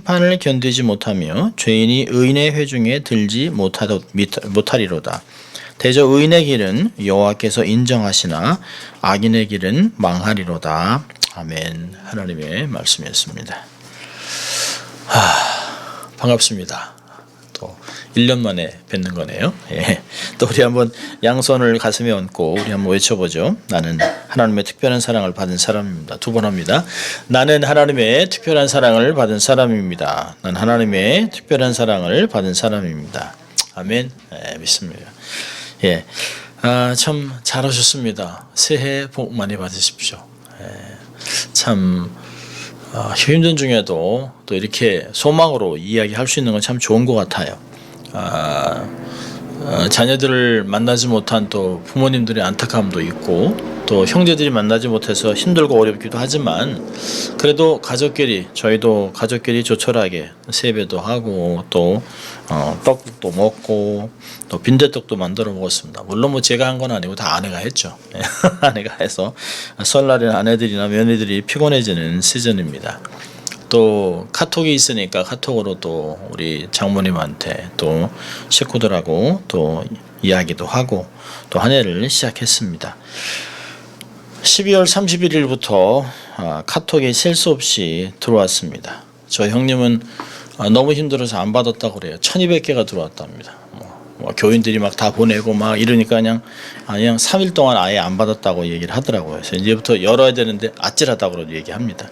심판을 견디지 못하며 죄인이 의인의 회중에 들지 못하리로다. 대저 의인의 길은 여호와께서 인정하시나 악인의 길은 망하리로다. 아멘. 하나님의 말씀이었습니다. 반갑습니다. 또 1년 만에 뵙는 거네요. 예. 또 우리 한번 양손을 가슴에 얹고 우리 한번 외쳐보죠. 나는 하나님의 특별한 사랑을 받은 사람입니다. 두 번 합니다. 나는 하나님의 특별한 사랑을 받은 사람입니다. 난 하나님의 특별한 사랑을 받은 사람입니다. 아멘. 예, 믿습니다. 예, 참 잘하셨습니다. 새해 복 많이 받으십시오. 예, 참 힘든 중에도 또 이렇게 소망으로 이야기할 수 있는 건 참 좋은 것 같아요. 자녀들을 만나지 못한 또 부모님들의 안타까움도 있고 또 형제들이 만나지 못해서 힘들고 어렵기도 하지만 그래도 가족끼리 저희도 가족끼리 조촐하게 세배도 하고 또 떡도 먹고 또 빈대떡도 만들어 먹었습니다. 물론 뭐 제가 한 건 아니고 다 아내가 했죠. 아내가 해서 설날에는 아내들이나 며느리들이 피곤해지는 시즌입니다. 또 카톡이 있으니까 카톡으로 또 우리 장모님한테 또 식구들하고 또 이야기도 하고 또 한 해를 시작했습니다. 12월 31일부터 카톡이 셀 수 없이 들어왔습니다. 저 형님은 너무 힘들어서 안 받았다고 그래요. 1200개가 들어왔답니다. 뭐 교인들이 막 다 보내고 막 이러니까 그냥 3일 동안 아예 안 받았다고 얘기를 하더라고요. 그래서 이제부터 열어야 되는데 아찔하다고 얘기합니다.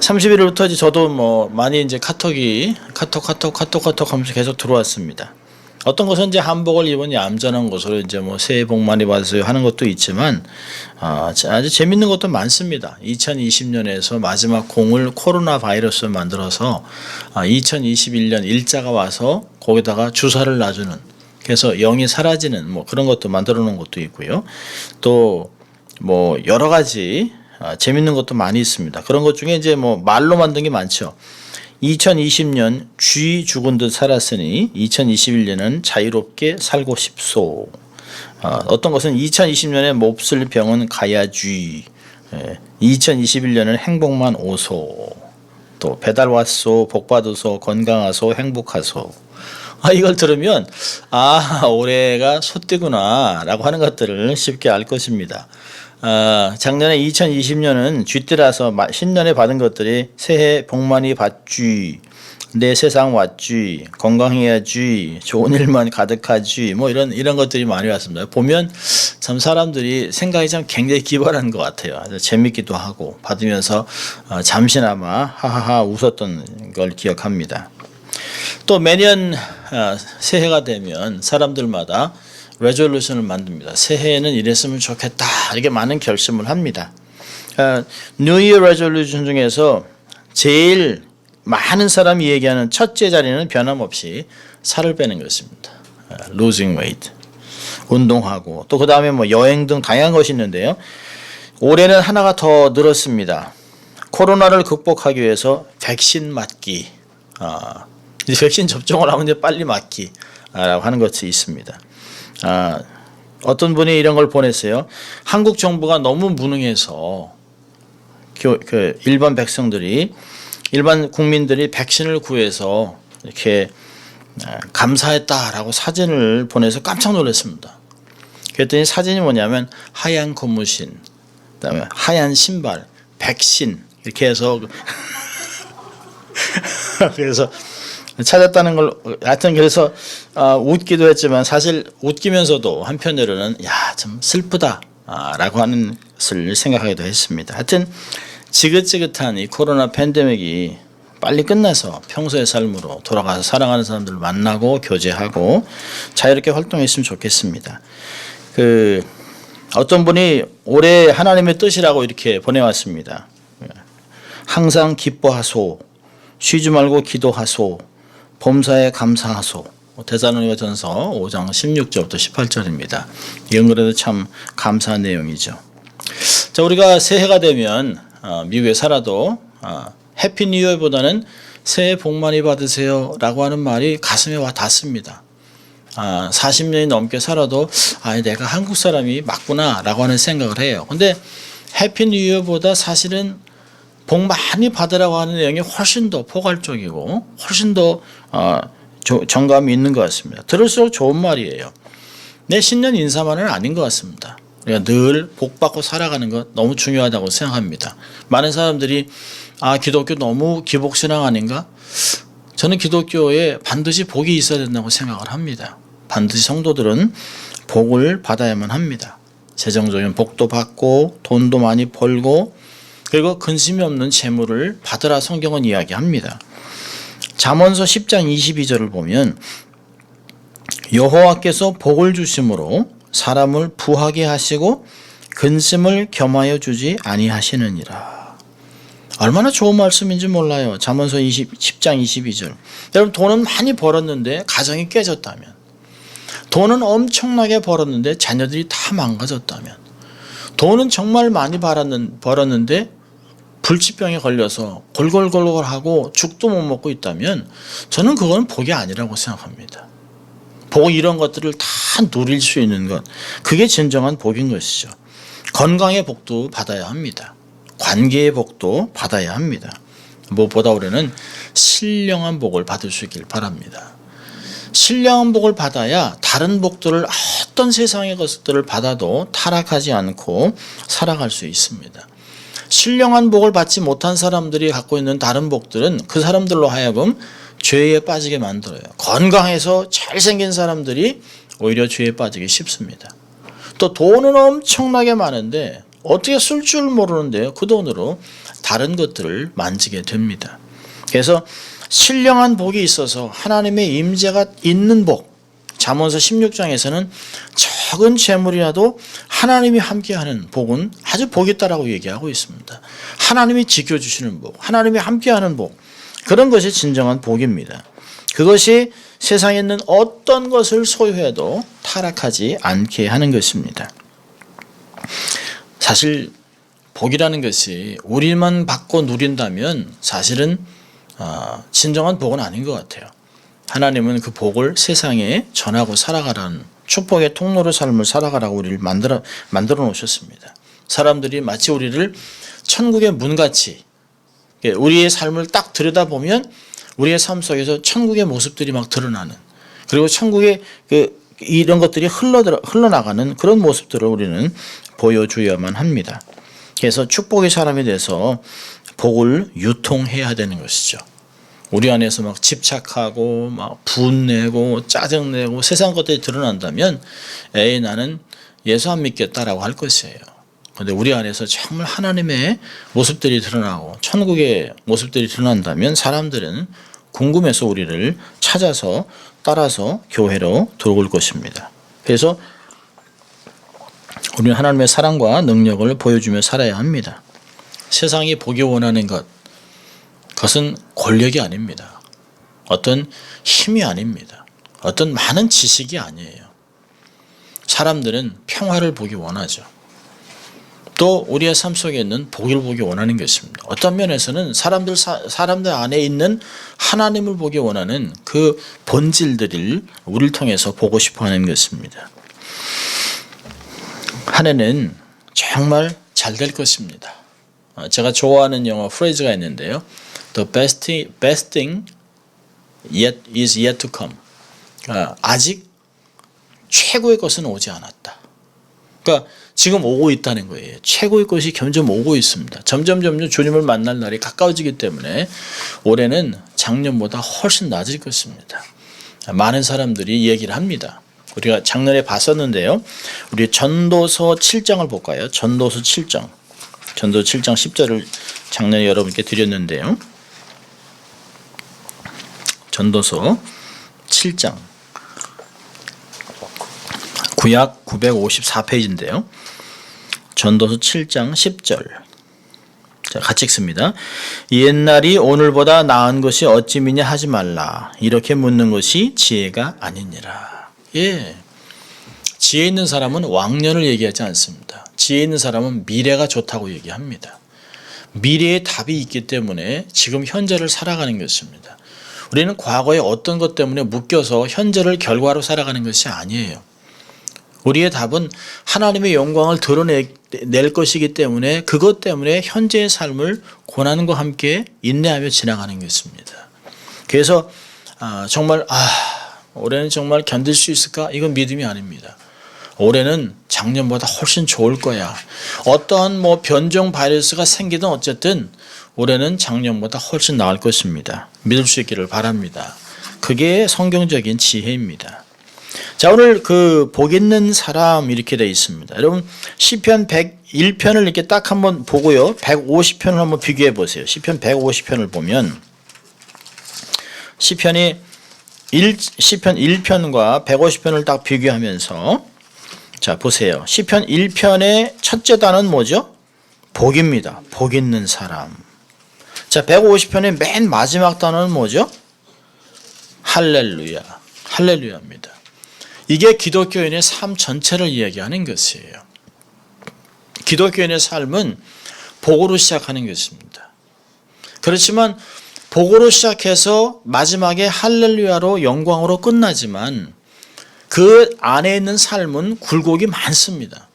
31일부터 이제 저도 뭐 많이 이제 카톡이 카톡 하면서 계속 들어왔습니다. 어떤 것은 이제 한복을 입은 얌전한 것으로 이제 뭐 새해 복 많이 받으세요 하는 것도 있지만 아주 재밌는 것도 많습니다. 2020년에서 마지막 공을 코로나 바이러스를 만들어서 2021년 일자가 와서 거기다가 주사를 놔주는 그래서 영이 사라지는 뭐 그런 것도 만들어 놓은 것도 있고요. 또 뭐 여러 가지 재밌는 것도 많이 있습니다. 그런 것 중에 이제 뭐 말로 만든 게 많죠. 2020년 쥐 죽은 듯 살았으니 2021년은 자유롭게 살고 싶소. 어떤 것은 2020년에 몹쓸 병은 가야쥐. 2021년은 행복만 오소. 또 배달 왔소, 복 받으소, 건강하소, 행복하소. 이걸 들으면 올해가 소띠구나라고 하는 것들을 쉽게 알 것입니다. 작년에 2020년은 쥐띠라서 신년에 받은 것들이 새해 복 많이 받쥐, 내 세상 왔쥐, 건강해야쥐, 좋은 일만 가득하쥐, 뭐 이런 것들이 많이 왔습니다. 보면 참 사람들이 생각이 참 굉장히 기발한 것 같아요. 재밌기도 하고 받으면서 잠시나마 하하하 웃었던 걸 기억합니다. 또 매년 새해가 되면 사람들마다 레졸루션을 만듭니다. 새해에는 이랬으면 좋겠다. 이렇게 많은 결심을 합니다. New Year Resolution 중에서 제일 많은 사람이 얘기하는 첫째 자리는 변함없이 살을 빼는 것입니다. Losing weight. 운동하고 또 그 다음에 뭐 여행 등 다양한 것이 있는데요. 올해는 하나가 더 늘었습니다. 코로나를 극복하기 위해서 백신 맞기. 이제 백신 접종을 하면 이제 빨리 맞기라고 하는 것이 있습니다. 어떤 분이 이런 걸 보냈어요. 한국 정부가 너무 무능해서 일반 백성들이 일반 국민들이 백신을 구해서 이렇게 감사했다라고 사진을 보내서 깜짝 놀랐습니다. 그랬더니 사진이 뭐냐면 하얀 고무신, 그다음에 하얀 신발, 백신 이렇게 해서 그래서 찾았다는 걸 하여튼 그래서 웃기도 했지만 사실 웃기면서도 한편으로는 참 슬프다라고 하는 것을 생각하기도 했습니다. 하여튼 지긋지긋한 이 코로나 팬데믹이 빨리 끝나서 평소의 삶으로 돌아가서 사랑하는 사람들을 만나고 교제하고 자유롭게 활동했으면 좋겠습니다. 어떤 분이 올해 하나님의 뜻이라고 이렇게 보내왔습니다. 항상 기뻐하소, 쉬지 말고 기도하소, 범사에 감사하소. 데살로니가전서 5장 16절부터 18절입니다. 이건 그래도 참 감사한 내용이죠. 자, 우리가 새해가 되면 미국에 살아도 해피 뉴 이어보다는 새해 복 많이 받으세요 라고 하는 말이 가슴에 와 닿습니다. 40년이 넘게 살아도 내가 한국 사람이 맞구나 라고 하는 생각을 해요. 근데 해피 뉴 이어보다 사실은 복 많이 받으라고 하는 내용이 훨씬 더 포괄적이고 훨씬 더 정감이 있는 것 같습니다. 들을수록 좋은 말이에요. 내 신년 인사만은 아닌 것 같습니다. 우리가 늘 복 받고 살아가는 것 너무 중요하다고 생각합니다. 많은 사람들이 기독교 너무 기복신앙 아닌가? 저는 기독교에 반드시 복이 있어야 된다고 생각을 합니다. 반드시 성도들은 복을 받아야만 합니다. 재정적인 복도 받고 돈도 많이 벌고 그리고 근심이 없는 재물을 받으라 성경은 이야기합니다. 잠언서 10장 22절을 보면 여호와께서 복을 주심으로 사람을 부하게 하시고 근심을 겸하여 주지 아니하시느니라. 얼마나 좋은 말씀인지 몰라요. 잠언서 10장 22절. 여러분 돈은 많이 벌었는데 가정이 깨졌다면, 돈은 엄청나게 벌었는데 자녀들이 다 망가졌다면, 돈은 정말 많이 벌었는데 불치병에 걸려서 골골골골하고 죽도 못 먹고 있다면 저는 그건 복이 아니라고 생각합니다. 복 이런 것들을 다 누릴 수 있는 것, 그게 진정한 복인 것이죠. 건강의 복도 받아야 합니다. 관계의 복도 받아야 합니다. 무엇보다 우리는 신령한 복을 받을 수 있길 바랍니다. 신령한 복을 받아야 다른 복들을 어떤 세상의 것들을 받아도 타락하지 않고 살아갈 수 있습니다. 신령한 복을 받지 못한 사람들이 갖고 있는 다른 복들은 그 사람들로 하여금 죄에 빠지게 만들어요. 건강해서 잘생긴 사람들이 오히려 죄에 빠지기 쉽습니다. 또 돈은 엄청나게 많은데 어떻게 쓸 줄 모르는데요. 그 돈으로 다른 것들을 만지게 됩니다. 그래서 신령한 복이 있어서 하나님의 임재가 있는 복, 잠언서 16장에서는 적은 재물이라도 하나님이 함께하는 복은 아주 복이 있다라고 얘기하고 있습니다. 하나님이 지켜주시는 복, 하나님이 함께하는 복, 그런 것이 진정한 복입니다. 그것이 세상에 있는 어떤 것을 소유해도 타락하지 않게 하는 것입니다. 사실 복이라는 것이 우리만 받고 누린다면 사실은 진정한 복은 아닌 것 같아요. 하나님은 그 복을 세상에 전하고 살아가라는 축복의 통로로 삶을 살아가라고 우리를 만들어 놓으셨습니다. 사람들이 마치 우리를 천국의 문같이, 우리의 삶을 딱 들여다보면 우리의 삶 속에서 천국의 모습들이 막 드러나는, 그리고 천국의 이런 것들이 흘러나가는 그런 모습들을 우리는 보여줘야만 합니다. 그래서 축복의 사람이 돼서 복을 유통해야 되는 것이죠. 우리 안에서 막 집착하고 막 분내고 짜증내고 세상 것들이 드러난다면 나는 예수 안 믿겠다라고 할 것이에요. 그런데 우리 안에서 정말 하나님의 모습들이 드러나고 천국의 모습들이 드러난다면 사람들은 궁금해서 우리를 찾아서 따라서 교회로 들어올 것입니다. 그래서 우리는 하나님의 사랑과 능력을 보여주며 살아야 합니다. 세상이 보기 원하는 것, 그것은 권력이 아닙니다. 어떤 힘이 아닙니다. 어떤 많은 지식이 아니에요. 사람들은 평화를 보기 원하죠. 또 우리의 삶 속에 있는 복을 보기 원하는 것입니다. 어떤 면에서는 사람들 안에 있는 하나님을 보기 원하는 그 본질들을 우리를 통해서 보고 싶어 하는 것입니다. 한 해는 정말 잘 될 것입니다. 제가 좋아하는 영어 프레이즈가 있는데요. The best thing is yet to come. 아직 최고의 것은 오지 않았다. 그러니까 지금 오고 있다는 거예요. 최고의 것이 점점 오고 있습니다. 점점 주님을 만날 날이 가까워지기 때문에 올해는 작년보다 훨씬 낮을 것입니다. 많은 사람들이 얘기를 합니다. 우리가 작년에 봤었는데요. 우리 전도서 7장을 볼까요? 전도서 7장. 전도 7장 10절을 작년에 여러분께 드렸는데요. 전도서 7장. 구약 954페이지인데요. 전도서 7장 10절. 자, 같이 읽습니다. 옛날이 오늘보다 나은 것이 어찌 미냐 하지 말라. 이렇게 묻는 것이 지혜가 아니니라. 예. 지혜 있는 사람은 왕년을 얘기하지 않습니다. 지혜 있는 사람은 미래가 좋다고 얘기합니다. 미래에 답이 있기 때문에 지금 현재를 살아가는 것입니다. 우리는 과거에 어떤 것 때문에 묶여서 현재를 결과로 살아가는 것이 아니에요. 우리의 답은 하나님의 영광을 드러낼 것이기 때문에 그것 때문에 현재의 삶을 고난과 함께 인내하며 지나가는 것입니다. 그래서 정말 올해는 정말 견딜 수 있을까? 이건 믿음이 아닙니다. 올해는 작년보다 훨씬 좋을 거야. 어떠한 변종 바이러스가 생기든 어쨌든 올해는 작년보다 훨씬 나을 것입니다. 믿을 수 있기를 바랍니다. 그게 성경적인 지혜입니다. 자, 오늘 복 있는 사람 이렇게 되어 있습니다. 여러분 시편 101편을 이렇게 딱 한번 보고요. 150편을 한번 비교해 보세요. 시편 150편을 보면 시편 1편과 150편을 딱 비교하면서 자, 보세요. 시편 1편의 첫째 단어는 뭐죠? 복입니다. 복 있는 사람. 자, 150편의 맨 마지막 단어는 뭐죠? 할렐루야. 할렐루야입니다. 이게 기독교인의 삶 전체를 이야기하는 것이에요. 기독교인의 삶은 복으로 시작하는 것입니다. 그렇지만 복으로 시작해서 마지막에 할렐루야로 영광으로 끝나지만 그 안에 있는 삶은 굴곡이 많습니다.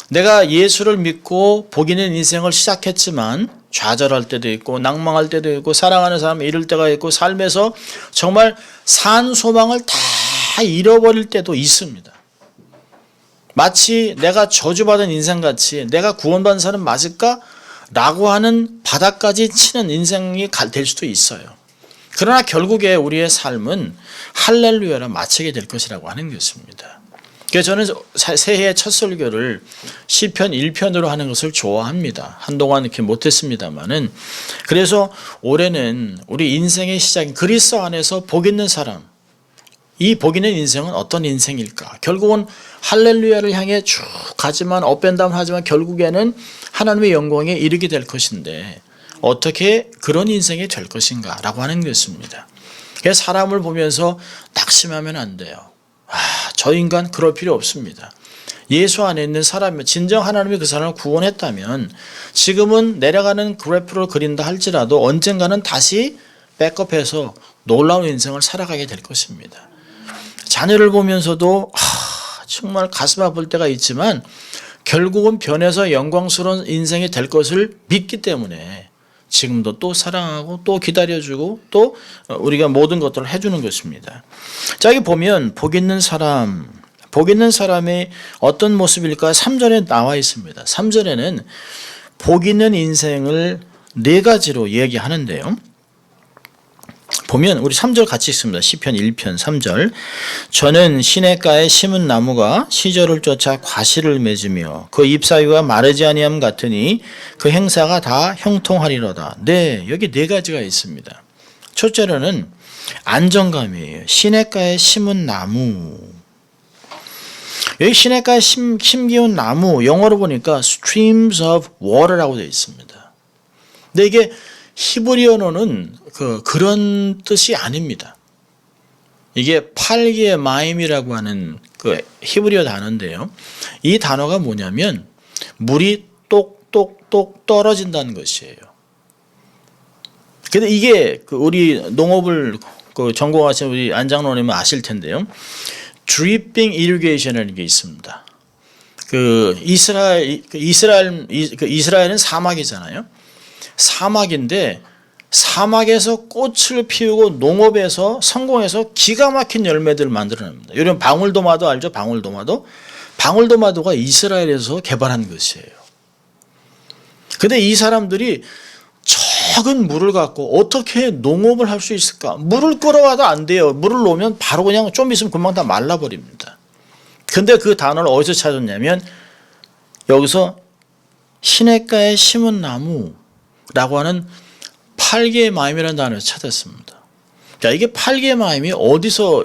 내가 예수를 믿고 복 있는 인생을 시작했지만 좌절할 때도 있고 낭망할 때도 있고 사랑하는 사람을 잃을 때가 있고 삶에서 정말 산 소망을 다 잃어버릴 때도 있습니다. 마치 내가 저주받은 인생같이 내가 구원받은 사람 맞을까? 라고 하는 바닥까지 치는 인생이 될 수도 있어요. 그러나 결국에 우리의 삶은 할렐루야로 마치게 될 것이라고 하는 것입니다. 그래서 저는 새해 첫 설교를 시편 1편으로 하는 것을 좋아합니다. 한동안 이렇게 못했습니다만은 그래서 올해는 우리 인생의 시작인 그리스도 안에서 복 있는 사람, 이 복 있는 인생은 어떤 인생일까? 결국은 할렐루야를 향해 쭉 가지만 업앤다운 하지만 결국에는 하나님의 영광에 이르게 될 것인데 어떻게 그런 인생이 될 것인가 라고 하는 것입니다. 그래서 사람을 보면서 낙심하면 안 돼요. 저 인간 그럴 필요 없습니다. 예수 안에 있는 사람이 진정 하나님이 그 사람을 구원했다면 지금은 내려가는 그래프를 그린다 할지라도 언젠가는 다시 백업해서 놀라운 인생을 살아가게 될 것입니다. 자녀를 보면서도 정말 가슴 아플 때가 있지만 결국은 변해서 영광스러운 인생이 될 것을 믿기 때문에 지금도 또 사랑하고 또 기다려주고 또 우리가 모든 것들을 해주는 것입니다. 자, 여기 보면 복 있는 사람, 복 있는 사람의 어떤 모습일까? 3절에 나와 있습니다. 3절에는 복 있는 인생을 네 가지로 얘기하는데요. 보면 우리 3절 같이 읽습니다. 시편 1편 3절. 저는 시냇가에 심은 나무가 시절을 쫓아 과실을 맺으며 그 잎사귀가 마르지 아니함 같으니 그 행사가 다 형통하리로다. 네, 여기 네 가지가 있습니다. 첫째로는 안정감이에요. 시냇가에 심은 나무. 여기 시냇가에 심기운 나무 영어로 보니까 streams of water라고 되어 있습니다. 근데 이게 히브리어로는 그런 뜻이 아닙니다. 이게 팔기의 마임이라고 하는 그 히브리어 단어인데요. 이 단어가 뭐냐면 물이 똑똑똑 떨어진다는 것이에요. 근데 이게 우리 농업을 전공하신 우리 안장로님은 아실 텐데요. dripping irrigation이라는 게 있습니다. 이스라엘은 사막이잖아요. 사막인데 사막에서 꽃을 피우고 농업에서 성공해서 기가 막힌 열매들을 만들어냅니다. 여러분 방울토마토 알죠? 방울토마토? 방울토마토가 이스라엘에서 개발한 것이에요. 근데 이 사람들이 적은 물을 갖고 어떻게 농업을 할 수 있을까? 물을 끌어와도 안 돼요. 물을 놓으면 바로 그냥 좀 있으면 금방 다 말라버립니다. 근데 그 단어를 어디서 찾았냐면 여기서 시냇가에 심은 나무라고 하는 팔개의 마임이라는 단어를 찾았습니다. 자, 이게 팔개의 마임이 어디서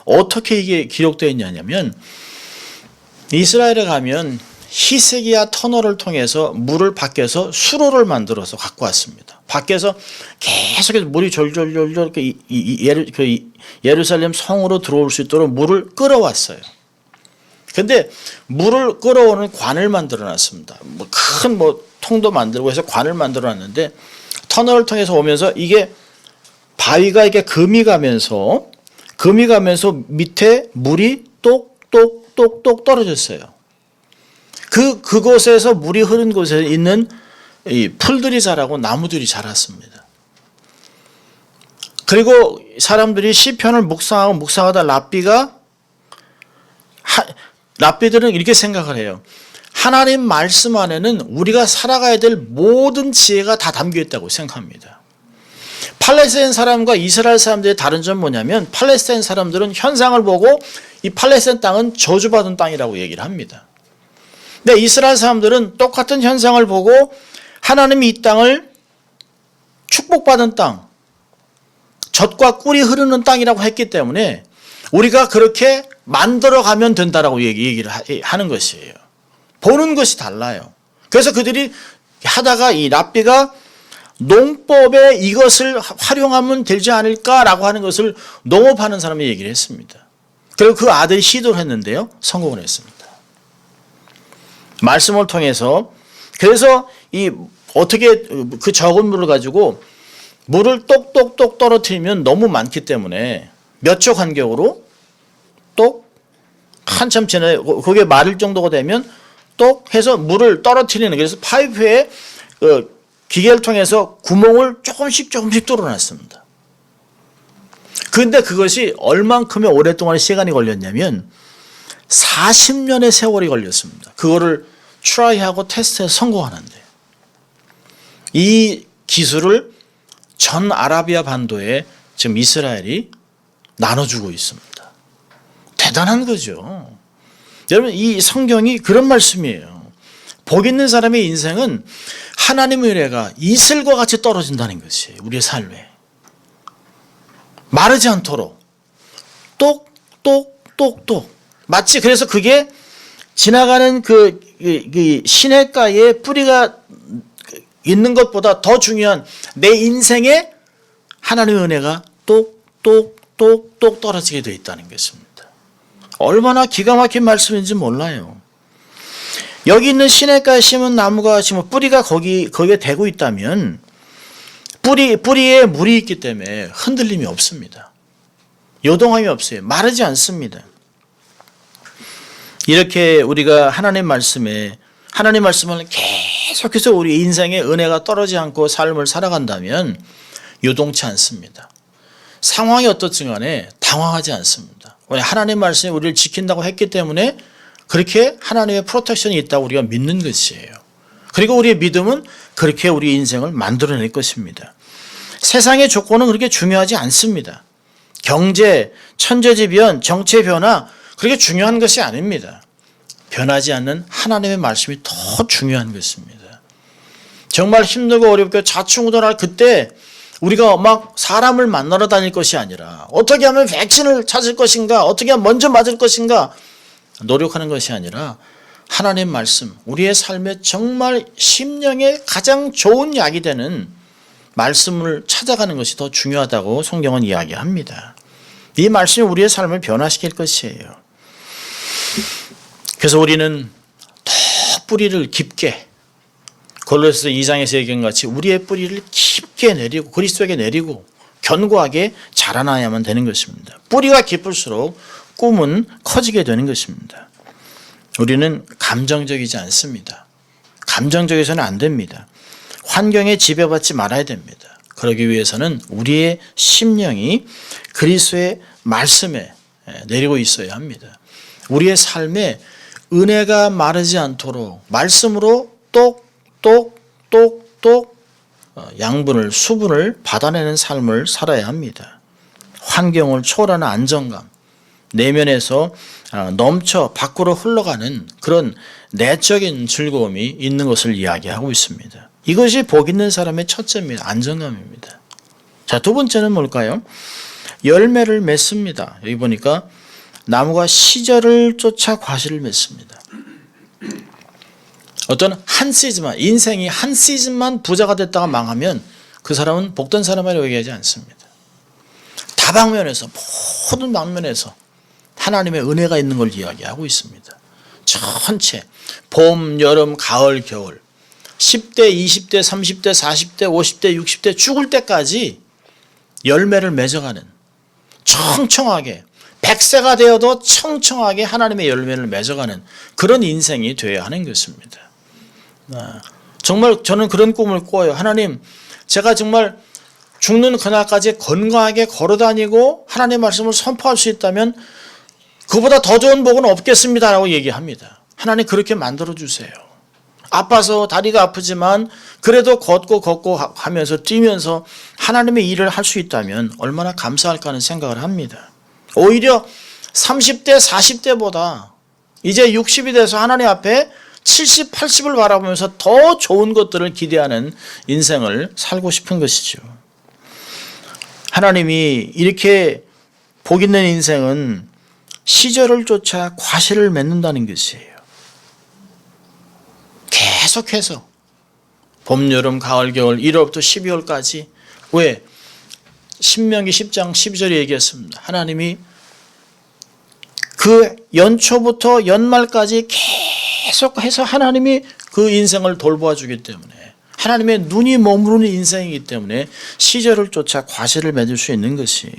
어떻게 이게 기록되어 있냐면 이스라엘에 가면 히스기야 터널을 통해서 물을 밖에서 수로를 만들어서 갖고 왔습니다. 밖에서 계속해서 물이 졸졸졸졸 예루살렘 성으로 들어올 수 있도록 물을 끌어왔어요. 근데 물을 끌어오는 관을 만들어 놨습니다. 큰 통도 만들고 해서 관을 만들어 놨는데 터널을 통해서 오면서 이게 바위가 이렇게 금이 가면서 밑에 물이 똑똑 똑똑똑 떨어졌어요. 그곳에서 물이 흐른 곳에 있는 이 풀들이 자라고 나무들이 자랐습니다. 그리고 사람들이 시편을 묵상하다 랍비들은 이렇게 생각을 해요. 하나님 말씀 안에는 우리가 살아가야 될 모든 지혜가 다 담겨 있다고 생각합니다. 팔레스타인 사람과 이스라엘 사람들의 다른 점은 뭐냐면 팔레스타인 사람들은 현상을 보고 이 팔레스타인 땅은 저주받은 땅이라고 얘기를 합니다. 근데 이스라엘 사람들은 똑같은 현상을 보고 하나님이 이 땅을 축복받은 땅, 젖과 꿀이 흐르는 땅이라고 했기 때문에 우리가 그렇게 만들어가면 된다라고 얘기를 하는 것이에요. 보는 것이 달라요. 그래서 그들이 하다가 이 랍비가 농법에 이것을 활용하면 되지 않을까라고 하는 것을 농업하는 사람이 얘기를 했습니다. 그리고 그 아들이 시도를 했는데요. 성공을 했습니다. 말씀을 통해서 그래서 어떻게 그 적은 물을 가지고 물을 똑똑똑 떨어뜨리면 너무 많기 때문에 몇 초 간격으로 똑 한참 지나 그게 마를 정도가 되면 똑 해서 물을 떨어뜨리는 그래서 파이프에 기계를 통해서 구멍을 조금씩 뚫어놨습니다. 그런데 그것이 얼만큼의 오랫동안 시간이 걸렸냐면 40년의 세월이 걸렸습니다. 그거를 트라이하고 테스트해서 성공하는데 이 기술을 전 아라비아 반도에 지금 이스라엘이 나눠주고 있습니다. 대단한 거죠. 여러분 이 성경이 그런 말씀이에요. 복 있는 사람의 인생은 하나님의 은혜가 이슬과 같이 떨어진다는 것이에요. 우리의 삶에. 마르지 않도록 똑똑똑똑 마치 그래서 그게 지나가는 그 시냇가에 뿌리가 있는 것보다 더 중요한 내 인생에 하나님의 은혜가 똑똑똑똑 떨어지게 되어 있다는 것입니다. 얼마나 기가 막힌 말씀인지 몰라요. 여기 있는 시냇가에 심은 나무가 지금 뿌리가 거기에 대고 있다면 뿌리에 물이 있기 때문에 흔들림이 없습니다. 요동함이 없어요. 마르지 않습니다. 이렇게 우리가 하나님 말씀을 계속해서 우리 인생에 은혜가 떨어지지 않고 삶을 살아간다면 요동치 않습니다. 상황이 어떻든 간에 당황하지 않습니다. 왜냐하면 하나님 말씀이 우리를 지킨다고 했기 때문에 그렇게 하나님의 프로텍션이 있다고 우리가 믿는 것이에요. 그리고 우리의 믿음은 그렇게 우리 인생을 만들어낼 것입니다. 세상의 조건은 그렇게 중요하지 않습니다. 경제, 천재지변, 정치의 변화 그렇게 중요한 것이 아닙니다. 변하지 않는 하나님의 말씀이 더 중요한 것입니다. 정말 힘들고 어렵고 좌충우돌할 그때 우리가 막 사람을 만나러 다닐 것이 아니라 어떻게 하면 백신을 찾을 것인가 어떻게 하면 먼저 맞을 것인가 노력하는 것이 아니라 하나님 말씀 우리의 삶에 정말 심령에 가장 좋은 약이 되는 말씀을 찾아가는 것이 더 중요하다고 성경은 이야기합니다. 이 말씀이 우리의 삶을 변화시킬 것이에요. 그래서 우리는 더 뿌리를 깊게 골로새서 2장에서 얘기한 같이 우리의 뿌리를 깊게 내리고 그리스도에게 내리고 견고하게 자라나야만 되는 것입니다. 뿌리가 깊을수록 꿈은 커지게 되는 것입니다. 우리는 감정적이지 않습니다. 감정적이서는 안 됩니다. 환경에 지배받지 말아야 됩니다. 그러기 위해서는 우리의 심령이 그리스도의 말씀에 내리고 있어야 합니다. 우리의 삶에 은혜가 마르지 않도록 말씀으로 똑똑똑똑 양분을 수분을 받아내는 삶을 살아야 합니다. 환경을 초월하는 안정감, 내면에서 넘쳐 밖으로 흘러가는 그런 내적인 즐거움이 있는 것을 이야기하고 있습니다. 이것이 복 있는 사람의 첫째입니다. 안정감입니다. 자, 두 번째는 뭘까요? 열매를 맺습니다. 여기 보니까 나무가 시절을 쫓아 과실을 맺습니다. 어떤 한 시즌만 인생이 한 시즌만 부자가 됐다가 망하면 그 사람은 복된 사람이라고 얘기하지 않습니다. 다방면에서 모든 방면에서 하나님의 은혜가 있는 걸 이야기하고 있습니다. 전체 봄, 여름, 가을, 겨울 10대, 20대, 30대, 40대, 50대, 60대 죽을 때까지 열매를 맺어가는 청청하게 100세가 되어도 청청하게 하나님의 열매를 맺어가는 그런 인생이 되어야 하는 것입니다. 정말 저는 그런 꿈을 꿔요. 하나님, 제가 정말 죽는 그날까지 건강하게 걸어다니고 하나님의 말씀을 선포할 수 있다면 그보다 더 좋은 복은 없겠습니다라고 얘기합니다. 하나님 그렇게 만들어주세요. 아파서 다리가 아프지만 그래도 걷고 하면서 뛰면서 하나님의 일을 할 수 있다면 얼마나 감사할까 하는 생각을 합니다. 오히려 30대, 40대보다 이제 60이 돼서 하나님 앞에 70, 80을 바라보면서 더 좋은 것들을 기대하는 인생을 살고 싶은 것이죠. 하나님이 이렇게 복 있는 인생은 시절을 쫓아 과실을 맺는다는 것이에요. 계속해서 봄, 여름, 가을, 겨울 1월부터 12월까지 왜? 신명기 10장 12절에 얘기했습니다. 하나님이 그 연초부터 연말까지 계속해서 하나님이 그 인생을 돌보아 주기 때문에 하나님의 눈이 머무르는 인생이기 때문에 시절을 쫓아 과실을 맺을 수 있는 것이에요.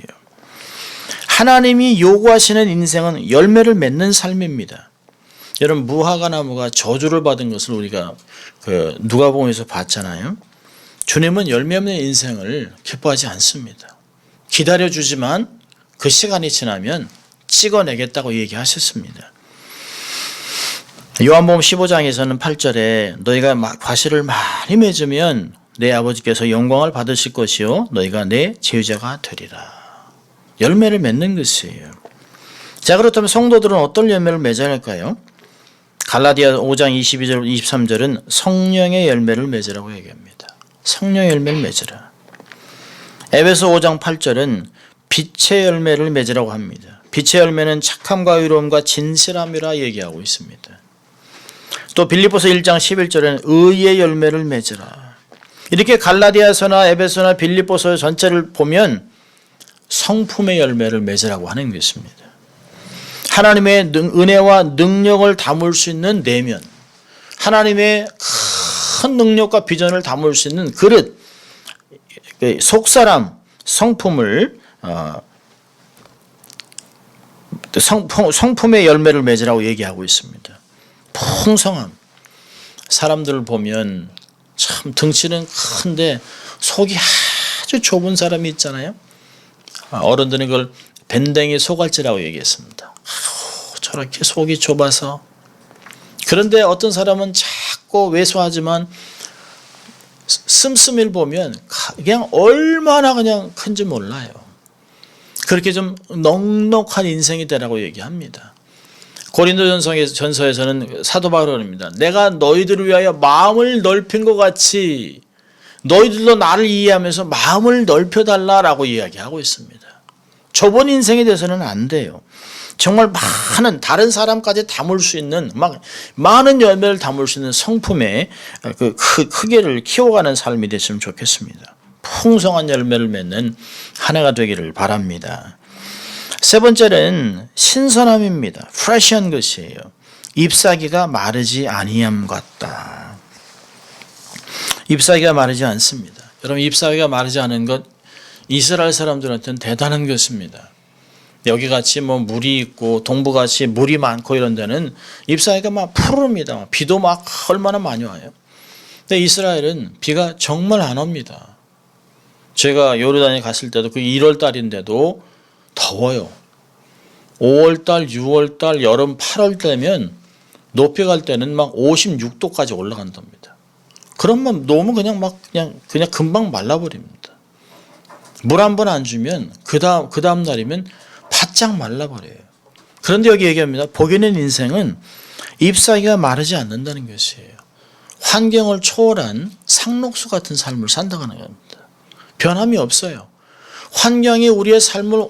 하나님이 요구하시는 인생은 열매를 맺는 삶입니다. 여러분 무화과 나무가 저주를 받은 것을 우리가 누가복음에서 봤잖아요. 주님은 열매 없는 인생을 기뻐하지 않습니다. 기다려주지만 그 시간이 지나면 찍어내겠다고 얘기하셨습니다. 요한복음 15장에서는 8절에 너희가 과실을 많이 맺으면 내 아버지께서 영광을 받으실 것이요 너희가 내 제자가 되리라. 열매를 맺는 것이에요. 자, 그렇다면 성도들은 어떤 열매를 맺어야 할까요? 갈라디아 5장 22절 23절은 성령의 열매를 맺으라고 얘기합니다. 성령의 열매를 맺으라. 에베소 5장 8절은 빛의 열매를 맺으라고 합니다. 빛의 열매는 착함과 의로움과 진실함이라 얘기하고 있습니다. 또 빌립보서 1장 11절에는 의의 열매를 맺으라. 이렇게 갈라디아서나 에베소나 빌립보서 전체를 보면 성품의 열매를 맺으라고 하는 것입니다. 하나님의 은혜와 능력을 담을 수 있는 내면, 하나님의 큰 능력과 비전을 담을 수 있는 그릇, 속사람, 성품을 성품의 열매를 맺으라고 얘기하고 있습니다. 풍성함. 사람들을 보면 참 덩치는 큰데 속이 아주 좁은 사람이 있잖아요. 어른들은 그걸 밴댕이 소갈치라고 얘기했습니다. 저렇게 속이 좁아서. 그런데 어떤 사람은 작고 왜소하지만 씀씀이를 보면 그냥 얼마나 그냥 큰지 몰라요. 그렇게 좀 넉넉한 인생이 되라고 얘기합니다. 고린도전서에서는 사도 바울입니다. 내가 너희들을 위하여 마음을 넓힌 것 같이 너희들도 나를 이해하면서 마음을 넓혀달라라고 이야기하고 있습니다. 좁은 인생에 대해서는 안 돼요. 정말 많은 다른 사람까지 담을 수 있는 많은 열매를 담을 수 있는 성품의 그 크기를 키워가는 삶이 됐으면 좋겠습니다. 풍성한 열매를 맺는 한 해가 되기를 바랍니다. 세 번째는 신선함입니다. 프레시한 것이에요. 잎사귀가 마르지 아니함 같다. 잎사귀가 마르지 않습니다. 여러분 잎사귀가 마르지 않은 것 이스라엘 사람들한테는 대단한 것입니다. 여기같이 물이 있고 동부같이 물이 많고 이런 데는 잎사귀가 막 푸릅니다. 비도 막 얼마나 많이 와요. 근데 이스라엘은 비가 정말 안 옵니다. 제가 요르단에 갔을 때도 그 1월 달인데도 더워요. 5월 달, 6월 달, 여름 8월 되면 높이 갈 때는 막 56도까지 올라간답니다. 그러면 너무 그냥 금방 말라버립니다. 물 한 번 안 주면 그 다음 날이면 바짝 말라버려요. 그런데 여기 얘기합니다. 복 있는 인생은 잎사귀가 마르지 않는다는 것이에요. 환경을 초월한 상록수 같은 삶을 산다는 겁니다. 변함이 없어요. 환경이 우리의 삶을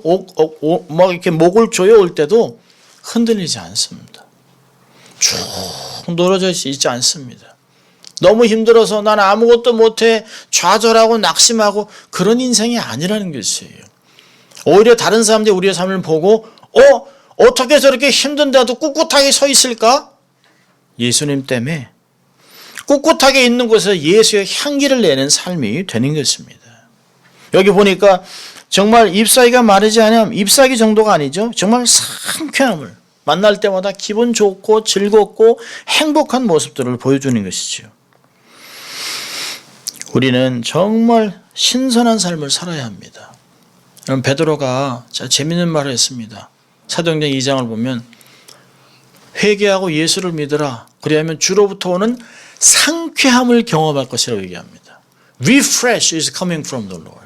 이렇게 목을 조여올 때도 흔들리지 않습니다. 쭉 늘어져 있지 않습니다. 너무 힘들어서 난 아무것도 못해 좌절하고 낙심하고 그런 인생이 아니라는 것이에요. 오히려 다른 사람들이 우리의 삶을 보고 어떻게 저렇게 힘든데도 꿋꿋하게 서 있을까? 예수님 때문에 꿋꿋하게 있는 곳에서 예수의 향기를 내는 삶이 되는 것입니다. 여기 보니까 정말 잎사귀가 마르지 않으면 잎사귀 정도가 아니죠. 정말 상쾌함을 만날 때마다 기분 좋고 즐겁고 행복한 모습들을 보여주는 것이죠. 우리는 정말 신선한 삶을 살아야 합니다. 여러분, 베드로가 재밌는 말을 했습니다. 사도행전 2장을 보면 회개하고 예수를 믿으라. 그리하면 주로부터 오는 상쾌함을 경험할 것이라고 얘기합니다. Refresh is coming from the Lord.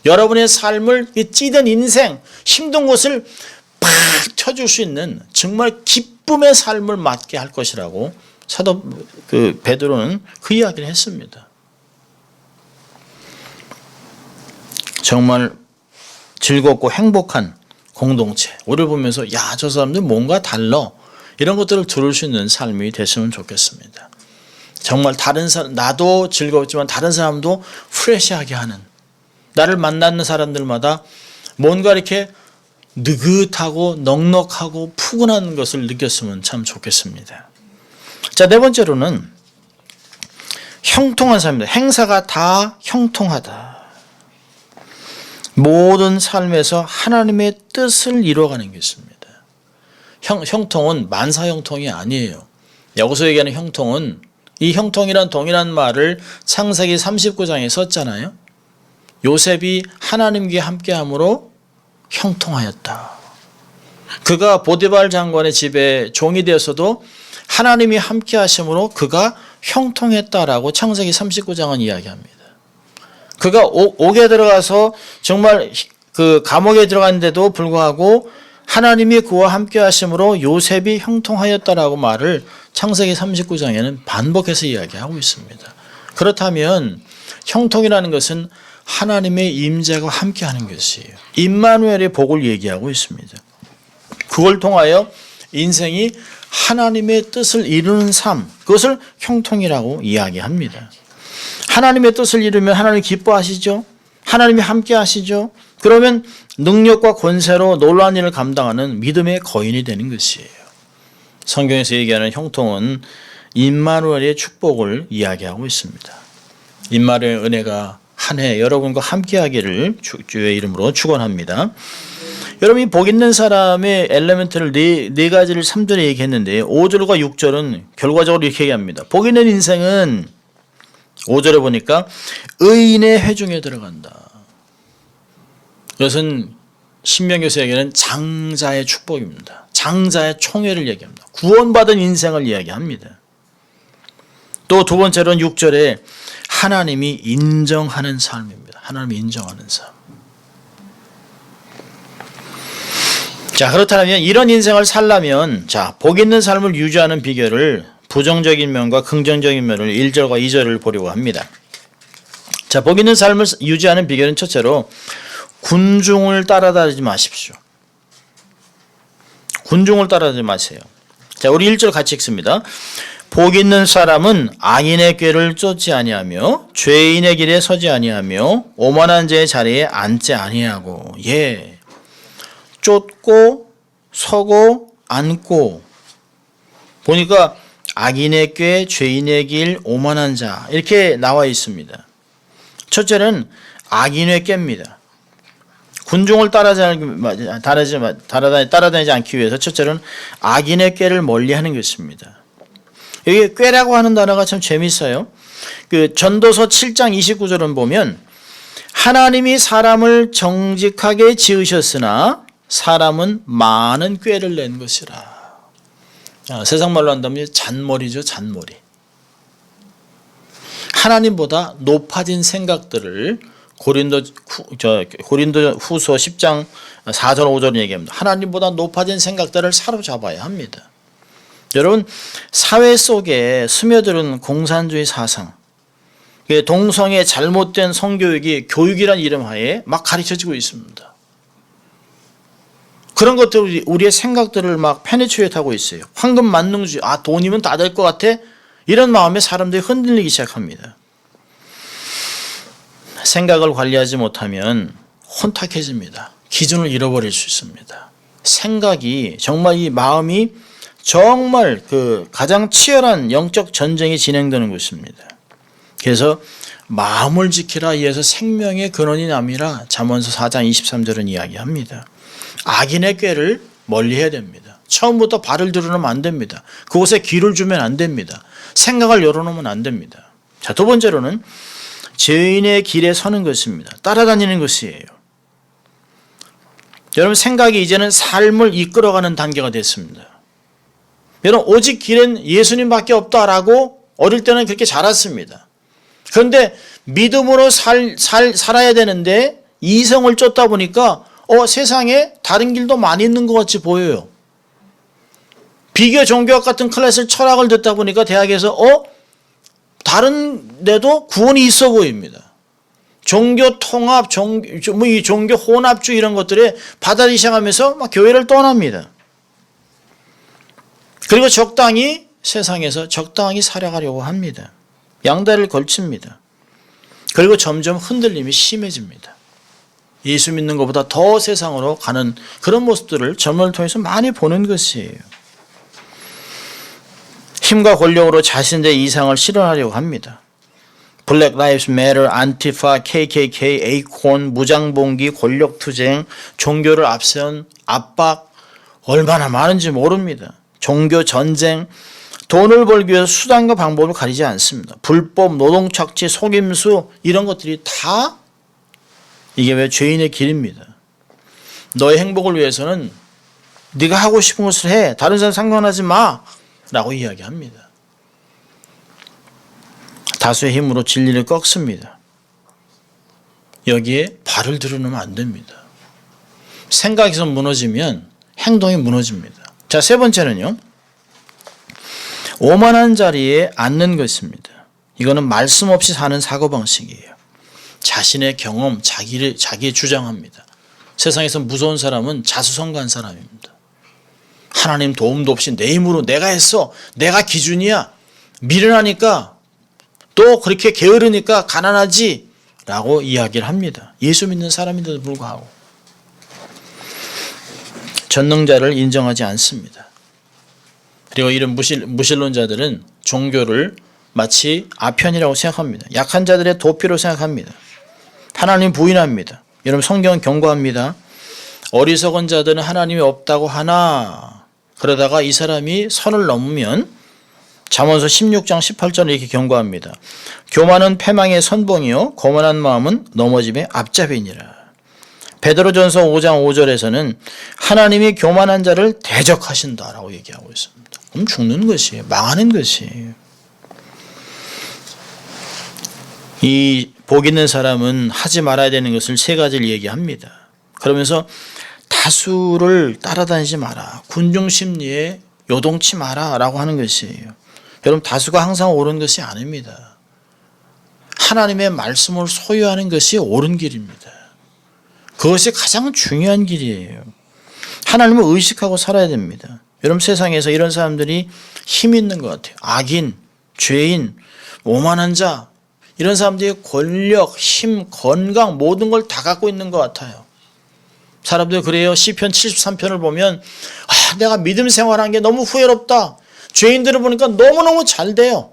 여러분의 삶을 찌든 인생, 힘든 곳을 팍 켜줄 수 있는 정말 기쁨의 삶을 맞게 할 것이라고 사도 베드로는 그 이야기를 했습니다. 정말 즐겁고 행복한 공동체, 우리를 보면서 야, 저 사람들 뭔가 달라, 이런 것들을 들을 수 있는 삶이 됐으면 좋겠습니다. 정말 다른 사람, 나도 즐겁지만 다른 사람도 프레시하게 하는, 나를 만나는 사람들마다 뭔가 이렇게 느긋하고 넉넉하고 푸근한 것을 느꼈으면 참 좋겠습니다. 자, 네 번째로는 형통한 삶입니다. 행사가 다 형통하다. 모든 삶에서 하나님의 뜻을 이루어가는 것입니다. 형통은 만사형통이 아니에요. 여기서 얘기하는 형통은, 이 형통이란 동일한 말을 창세기 39장에 썼잖아요. 요셉이 하나님과 함께함으로 형통하였다. 그가 보디발 장관의 집에 종이 되어서도 하나님이 함께하심으로 그가 형통했다라고 창세기 39장은 이야기합니다. 그가 옥에 들어가서 정말 그 감옥에 들어갔는데도 불구하고 하나님이 그와 함께 하심으로 요셉이 형통하였다라고 말을 창세기 39장에는 반복해서 이야기하고 있습니다. 그렇다면 형통이라는 것은 하나님의 임재가 함께하는 것이에요. 임마누엘의 복을 얘기하고 있습니다. 그걸 통하여 인생이 하나님의 뜻을 이루는 삶, 그것을 형통이라고 이야기합니다. 하나님의 뜻을 이루면 하나님 기뻐하시죠? 하나님이 함께 하시죠? 그러면 능력과 권세로 놀라운 일을 감당하는 믿음의 거인이 되는 것이에요. 성경에서 얘기하는 형통은 임마누엘의 축복을 이야기하고 있습니다. 임마누엘의 은혜가 한 해 여러분과 함께 하기를 주의 이름으로 축원합니다. 여러분이 복 있는 사람의 엘레멘트를 네 가지를 3절에 얘기했는데 5절과 6절은 결과적으로 이렇게 얘기합니다. 복 있는 인생은 5절에 보니까 의인의 회중에 들어간다. 이것은 신명기에서 얘기하는 장자의 축복입니다. 장자의 총회를 얘기합니다. 구원받은 인생을 이야기합니다. 또 두 번째로는 6절에 하나님이 인정하는 삶입니다. 하나님이 인정하는 삶. 자, 그렇다면 이런 인생을 살려면 복 있는 삶을 유지하는 비결을 부정적인 면과 긍정적인 면을 1절과 2절을 보려고 합니다. 자, 복 있는 삶을 유지하는 비결은 첫째로 군중을 따라다니지 마십시오. 군중을 따라다니지 마세요. 자, 우리 1절 같이 읽습니다. 복 있는 사람은 악인의 꾀를 쫓지 아니하며 죄인의 길에 서지 아니하며 오만한 자의 자리에 앉지 아니하고. 예, 쫓고 서고 앉고 보니까 악인의 꾀, 죄인의 길, 오만한 자 이렇게 나와 있습니다. 첫째는 악인의 꾀입니다. 군중을 따라다니지 않기 위해서 첫째는 악인의 꾀를 멀리하는 것입니다. 여기 꾀라고 하는 단어가 참 재밌어요. 그 전도서 7장 29절은 보면 하나님이 사람을 정직하게 지으셨으나 사람은 많은 꾀를 낸 것이라. 세상 말로 한다면 잔머리죠, 잔머리. 하나님보다 높아진 생각들을 고린도 후서 10장 4절 5절은 얘기합니다. 하나님보다 높아진 생각들을 사로잡아야 합니다. 여러분, 사회 속에 스며드는 공산주의 사상, 동성애 잘못된 성교육이 교육이라는 이름 하에 막 가르쳐지고 있습니다. 그런 것들이 우리의 생각들을 막 페네트레이트하고 있어요. 황금 만능주의, 돈이면 다 될 것 같아? 이런 마음에 사람들이 흔들리기 시작합니다. 생각을 관리하지 못하면 혼탁해집니다. 기준을 잃어버릴 수 있습니다. 생각이 정말 이 마음이 정말 가장 치열한 영적 전쟁이 진행되는 것입니다. 그래서 마음을 지키라 이에서 생명의 근원이 남이라 잠언서 4장 23절은 이야기합니다. 악인의 꾀를 멀리해야 됩니다. 처음부터 발을 들여놓으면 안 됩니다. 그곳에 귀를 주면 안 됩니다. 생각을 열어놓으면 안 됩니다. 자, 두 번째로는 죄인의 길에 서는 것입니다. 따라다니는 것이에요. 여러분 생각이 이제는 삶을 이끌어가는 단계가 됐습니다. 여러분 오직 길은 예수님밖에 없다라고 어릴 때는 그렇게 자랐습니다. 그런데 믿음으로 살아야 되는데 이성을 쫓다 보니까 세상에 다른 길도 많이 있는 것 같이 보여요. 비교 종교학 같은 클래스 철학을 듣다 보니까 대학에서 다른 데도 구원이 있어 보입니다. 종교 통합, 이 종교 혼합주의 이런 것들에 받아들이기 시작하면서 막 교회를 떠납니다. 그리고 세상에서 적당히 살아가려고 합니다. 양다리를 걸칩니다. 그리고 점점 흔들림이 심해집니다. 예수 믿는 것보다 더 세상으로 가는 그런 모습들을 젊은을 통해서 많이 보는 것이에요. 힘과 권력으로 자신의 이상을 실현하려고 합니다. 블랙 라이브스 매터, 안티파, KKK, 에이콘, 무장봉기, 권력투쟁, 종교를 앞세운 압박 얼마나 많은지 모릅니다. 종교 전쟁, 돈을 벌기 위해서 수단과 방법을 가리지 않습니다. 불법, 노동착취, 속임수 이런 것들이 다 이게 왜 죄인의 길입니다. 너의 행복을 위해서는 네가 하고 싶은 것을 해. 다른 사람 상관하지 마. 라고 이야기합니다. 다수의 힘으로 진리를 꺾습니다. 여기에 발을 들여놓으면 안 됩니다. 생각에서 무너지면 행동이 무너집니다. 자, 세 번째는요. 오만한 자리에 앉는 것입니다. 이거는 말씀 없이 사는 사고방식이에요. 자신의 경험, 자기 주장합니다. 세상에서 무서운 사람은 자수성가한 사람입니다. 하나님 도움도 없이 내 힘으로 내가 했어. 내가 기준이야. 미련하니까 또 그렇게 게으르니까 가난하지 라고 이야기를 합니다. 예수 믿는 사람인데도 불구하고 전능자를 인정하지 않습니다. 그리고 이런 무신론자들은 종교를 마치 아편이라고 생각합니다. 약한 자들의 도피로 생각합니다. 하나님 부인합니다. 여러분 성경은 경고합니다. 어리석은 자들은 하나님이 없다고 하나 그러다가 이 사람이 선을 넘으면 잠언서 16장 18절에 이렇게 경고합니다. 교만은 패망의 선봉이요 거만한 마음은 넘어짐의 앞잡이니라. 베드로전서 5장 5절에서는 하나님이 교만한 자를 대적하신다라고 얘기하고 있습니다. 그럼 죽는 것이에요. 망하는 것이에요. 이 복 있는 사람은 하지 말아야 되는 것을 세 가지를 얘기합니다. 그러면서 다수를 따라다니지 마라. 군중심리에 요동치 마라 라고 하는 것이에요. 여러분 다수가 항상 옳은 것이 아닙니다. 하나님의 말씀을 소유하는 것이 옳은 길입니다. 그것이 가장 중요한 길이에요. 하나님을 의식하고 살아야 됩니다. 여러분 세상에서 이런 사람들이 힘 있는 것 같아요. 악인, 죄인, 오만한 자 이런 사람들이 권력, 힘, 건강 모든 걸 다 갖고 있는 것 같아요. 사람들 그래요. 시편 73편을 보면 내가 믿음 생활한 게 너무 후회롭다. 죄인들을 보니까 너무너무 잘 돼요.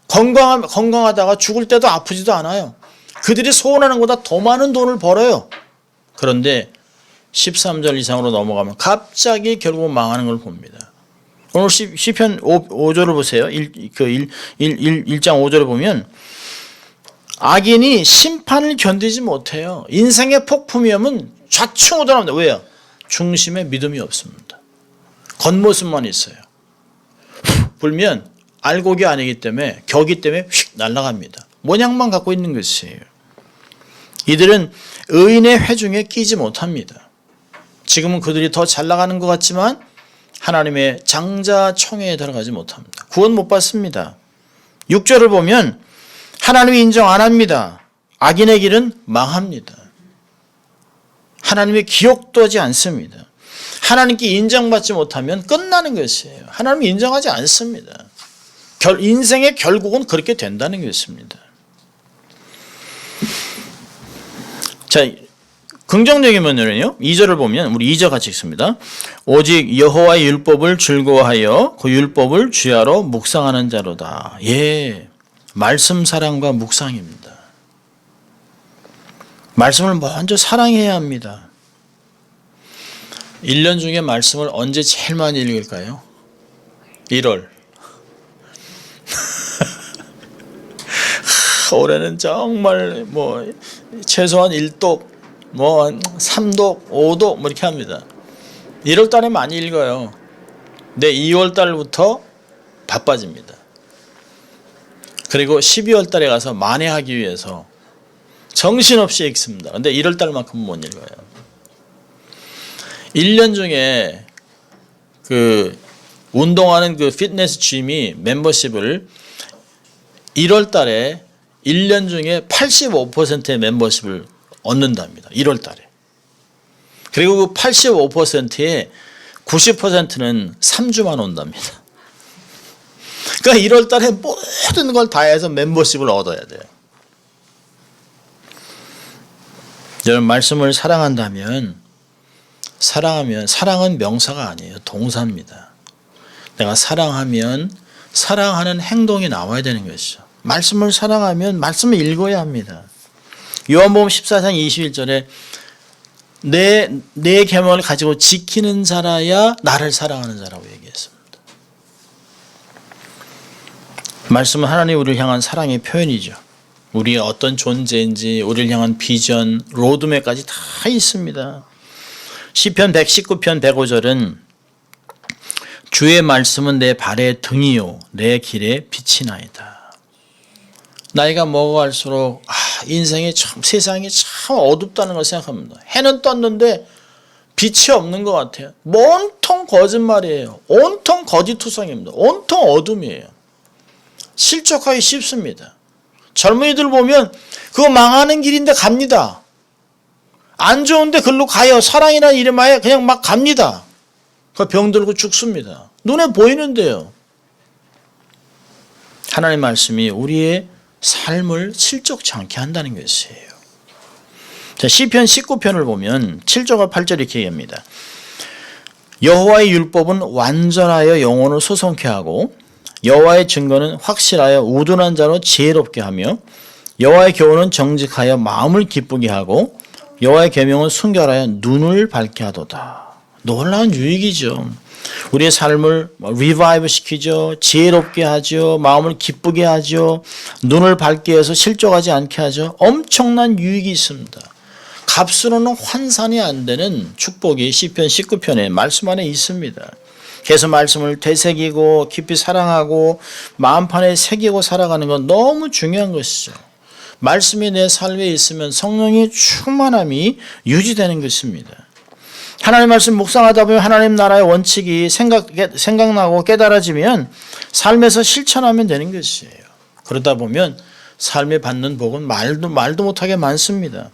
건강하다가 죽을 때도 아프지도 않아요. 그들이 소원하는 것보다 더 많은 돈을 벌어요. 그런데 13절 이상으로 넘어가면 갑자기 결국 망하는 걸 봅니다. 오늘 시편 5절을 보세요. 1장 5절을 보면 악인이 심판을 견디지 못해요. 인생의 폭풍이 오면 좌충우돌 합니다. 왜요? 중심에 믿음이 없습니다. 겉모습만 있어요. 불면 알곡이 아니기 때문에 격이 때문에 휙 날아갑니다. 모양만 갖고 있는 것이에요. 이들은 의인의 회중에 끼지 못합니다. 지금은 그들이 더 잘 나가는 것 같지만 하나님의 장자총회에 들어가지 못합니다. 구원 못 받습니다. 6절을 보면 하나님이 인정 안 합니다. 악인의 길은 망합니다. 하나님의 기억도 하지 않습니다. 하나님께 인정받지 못하면 끝나는 것이에요. 하나님이 인정하지 않습니다. 인생의 결국은 그렇게 된다는 것입니다. 자, 긍정적인 면으로는요. 2절을 보면 우리 2절 같이 읽습니다. 오직 여호와의 율법을 즐거워하여 그 율법을 주야로 묵상하는 자로다. 예, 말씀 사랑과 묵상입니다. 말씀을 먼저 사랑해야 합니다. 1년 중에 말씀을 언제 제일 많이 읽을까요? 1월. 올해는 정말 최소한 1독, 3독, 5독 이렇게 합니다. 1월 달에 많이 읽어요. 근데 2월 달부터 바빠집니다. 그리고 12월 달에 가서 만회하기 위해서 정신없이 읽습니다. 근데 1월 달만큼 못 읽어요. 1년 중에 운동하는 피트니스 짐이 멤버십을 1월 달에 1년 중에 85%의 멤버십을 얻는답니다. 1월 달에. 그리고 그 85%의 90%는 3주만 온답니다. 그러니까 1월 달에 모든 걸 다 해서 멤버십을 얻어야 돼요. 여러분, 말씀을 사랑한다면, 사랑은 명사가 아니에요. 동사입니다. 내가 사랑하면 사랑하는 행동이 나와야 되는 것이죠. 말씀을 사랑하면 말씀을 읽어야 합니다. 요한복음 14장 21절에 내 계명을 가지고 지키는 자라야 나를 사랑하는 자라고 얘기했습니다. 말씀은 하나님 우리를 향한 사랑의 표현이죠. 우리의 어떤 존재인지 우리를 향한 비전, 로드맵까지 다 있습니다. 시편 119편 105절은 주의 말씀은 내 발의 등이요 내 길에 빛이 나이다. 나이가 먹어갈수록 인생이 참, 세상이 참 어둡다는 걸 생각합니다. 해는 떴는데 빛이 없는 것 같아요. 온통 거짓말이에요. 온통 거짓투성입니다. 온통 어둠이에요. 실족하기 쉽습니다. 젊은이들 보면 그거 망하는 길인데 갑니다. 안 좋은데 글로 가요. 사랑이라는 이름하에 그냥 막 갑니다. 그 병들고 죽습니다. 눈에 보이는데요. 하나님의 말씀이 우리의 삶을 실족치 않게 한다는 것이에요. 자, 시편 19편을 보면 7절과 8절 이렇게 얘기합니다. 여호와의 율법은 완전하여 영혼을 소송케 하고 여호와의 증거는 확실하여 우둔한 자로 지혜롭게 하며 여호와의 교훈은 정직하여 마음을 기쁘게 하고 여호와의 계명은 순결하여 눈을 밝게 하도다. 놀라운 유익이죠. 우리의 삶을 리바이브 시키죠. 지혜롭게 하죠. 마음을 기쁘게 하죠. 눈을 밝게 해서 실족하지 않게 하죠. 엄청난 유익이 있습니다. 값으로는 환산이 안 되는 축복이 시편 19편의 말씀 안에 있습니다. 계속 말씀을 되새기고 깊이 사랑하고 마음판에 새기고 살아가는 건 너무 중요한 것이죠. 말씀이 내 삶에 있으면 성령의 충만함이 유지되는 것입니다. 하나님 말씀 묵상하다 보면 하나님 나라의 원칙이 생각나고 깨달아지면 삶에서 실천하면 되는 것이에요. 그러다 보면 삶에 받는 복은 말도 못하게 많습니다.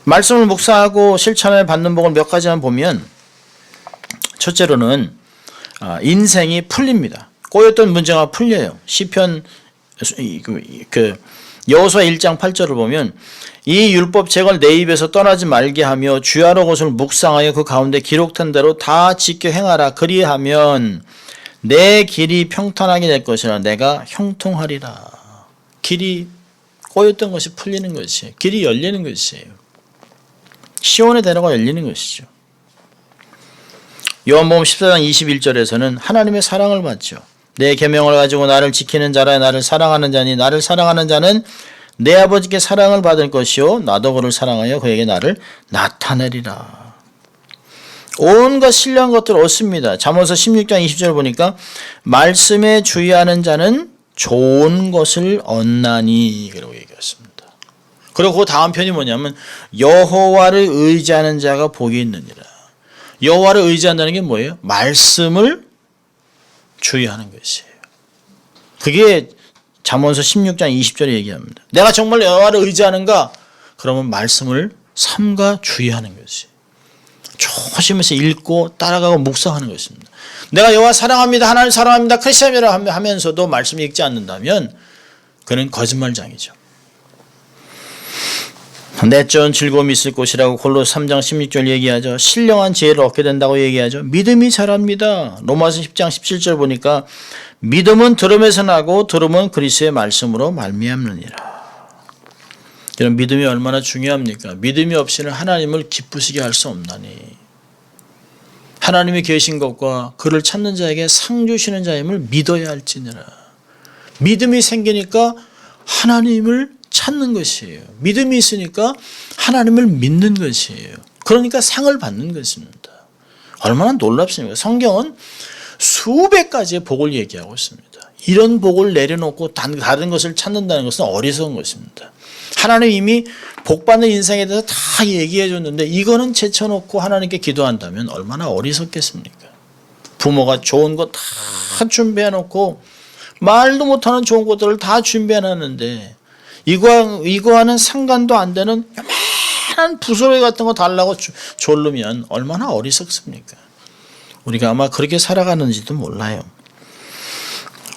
말씀을 묵상하고 실천에 받는 복을 몇 가지만 보면 첫째로는 인생이 풀립니다. 꼬였던 문제가 풀려요. 시편 여호수아 1장 8절을 보면 이 율법책을 내 입에서 떠나지 말게 하며 주야로 것을 묵상하여 그 가운데 기록된 대로 다 지켜 행하라. 그리하면 내 길이 평탄하게 될 것이라 내가 형통하리라. 길이 꼬였던 것이 풀리는 것이에요. 길이 열리는 것이에요. 시온의 대로가 열리는 것이죠. 요한복음 14장 21절에서는 하나님의 사랑을 받죠. 내 계명을 가지고 나를 지키는 자라 나를 사랑하는 자니 나를 사랑하는 자는 내 아버지께 사랑을 받을 것이요 나도 그를 사랑하여 그에게 나를 나타내리라. 온갖 신령한 것들을 얻습니다. 잠언서 16장 20절 보니까 말씀에 주의하는 자는 좋은 것을 얻나니 그라고 얘기했습니다. 그리고 그 다음 편이 뭐냐면 여호와를 의지하는 자가 복이 있느니라. 여호와를 의지한다는 게 뭐예요? 말씀을 주의하는 것이에요. 그게 잠언서 16장 20절에 얘기합니다. 내가 정말 여호와를 의지하는가? 그러면 말씀을 삼가 주의하는 것이에요. 조심해서 읽고 따라가고 묵상하는 것입니다. 내가 여호와 사랑합니다. 하나님 사랑합니다. 크리스찬이라 하면서도 말씀 읽지 않는다면 그는 거짓말장이죠. 내적 즐거움이 있을 것이라고 골로새 3장 16절 얘기하죠. 신령한 지혜를 얻게 된다고 얘기하죠. 믿음이 자랍니다. 로마서 10장 17절 보니까 믿음은 들음에서 나고 들음은 그리스도의 말씀으로 말미암느니라. 이런 믿음이 얼마나 중요합니까? 믿음이 없이는 하나님을 기쁘시게 할 수 없나니. 하나님이 계신 것과 그를 찾는 자에게 상 주시는 자임을 믿어야 할지니라. 믿음이 생기니까 하나님을 찾는 것이에요. 믿음이 있으니까 하나님을 믿는 것이에요. 그러니까 상을 받는 것입니다. 얼마나 놀랍습니까? 성경은 수백 가지의 복을 얘기하고 있습니다. 이런 복을 내려놓고 다른 것을 찾는다는 것은 어리석은 것입니다. 하나님 이미 복받는 인생에 대해서 다 얘기해 줬는데 이거는 제쳐놓고 하나님께 기도한다면 얼마나 어리석겠습니까? 부모가 좋은 거 다 준비해 놓고 말도 못하는 좋은 것들을 다 준비해 놨는데 이거와는 상관도 안 되는 요만한 부스러기 같은 거 달라고 졸르면 얼마나 어리석습니까? 우리가 아마 그렇게 살아가는지도 몰라요.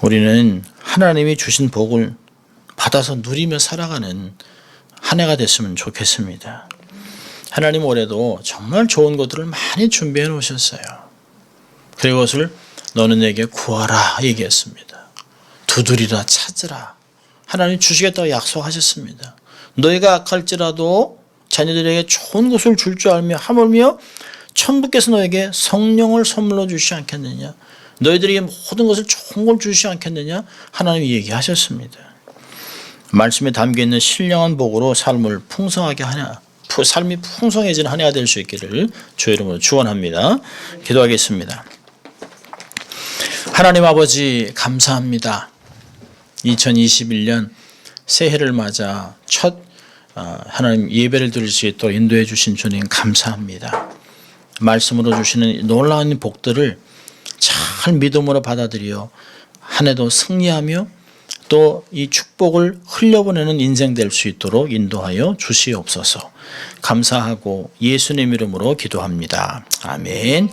우리는 하나님이 주신 복을 받아서 누리며 살아가는 한 해가 됐으면 좋겠습니다. 하나님 올해도 정말 좋은 것들을 많이 준비해 놓으셨어요. 그리고 그것을 너는 내게 구하라 얘기했습니다. 두드리라 찾으라. 하나님 주시겠다고 약속하셨습니다. 너희가 악할지라도 자녀들에게 좋은 것을 줄 줄 알며 하물며 천부께서 너에게 성령을 선물로 주시지 않겠느냐. 너희들에게 모든 것을 좋은 걸 주시지 않겠느냐. 하나님이 얘기하셨습니다. 말씀에 담겨있는 신령한 복으로 삶을 풍성하게 하냐, 삶이 풍성해지는 한 해가 될 수 있기를 주의 이름으로 축원합니다. 기도하겠습니다. 하나님 아버지 감사합니다. 2021년 새해를 맞아 첫 하나님 예배를 드릴 수 있도록 인도해 주신 주님 감사합니다. 말씀으로 주시는 놀라운 복들을 잘 믿음으로 받아들여 한 해도 승리하며 또 이 축복을 흘려보내는 인생 될 수 있도록 인도하여 주시옵소서. 감사하고 예수님 이름으로 기도합니다. 아멘.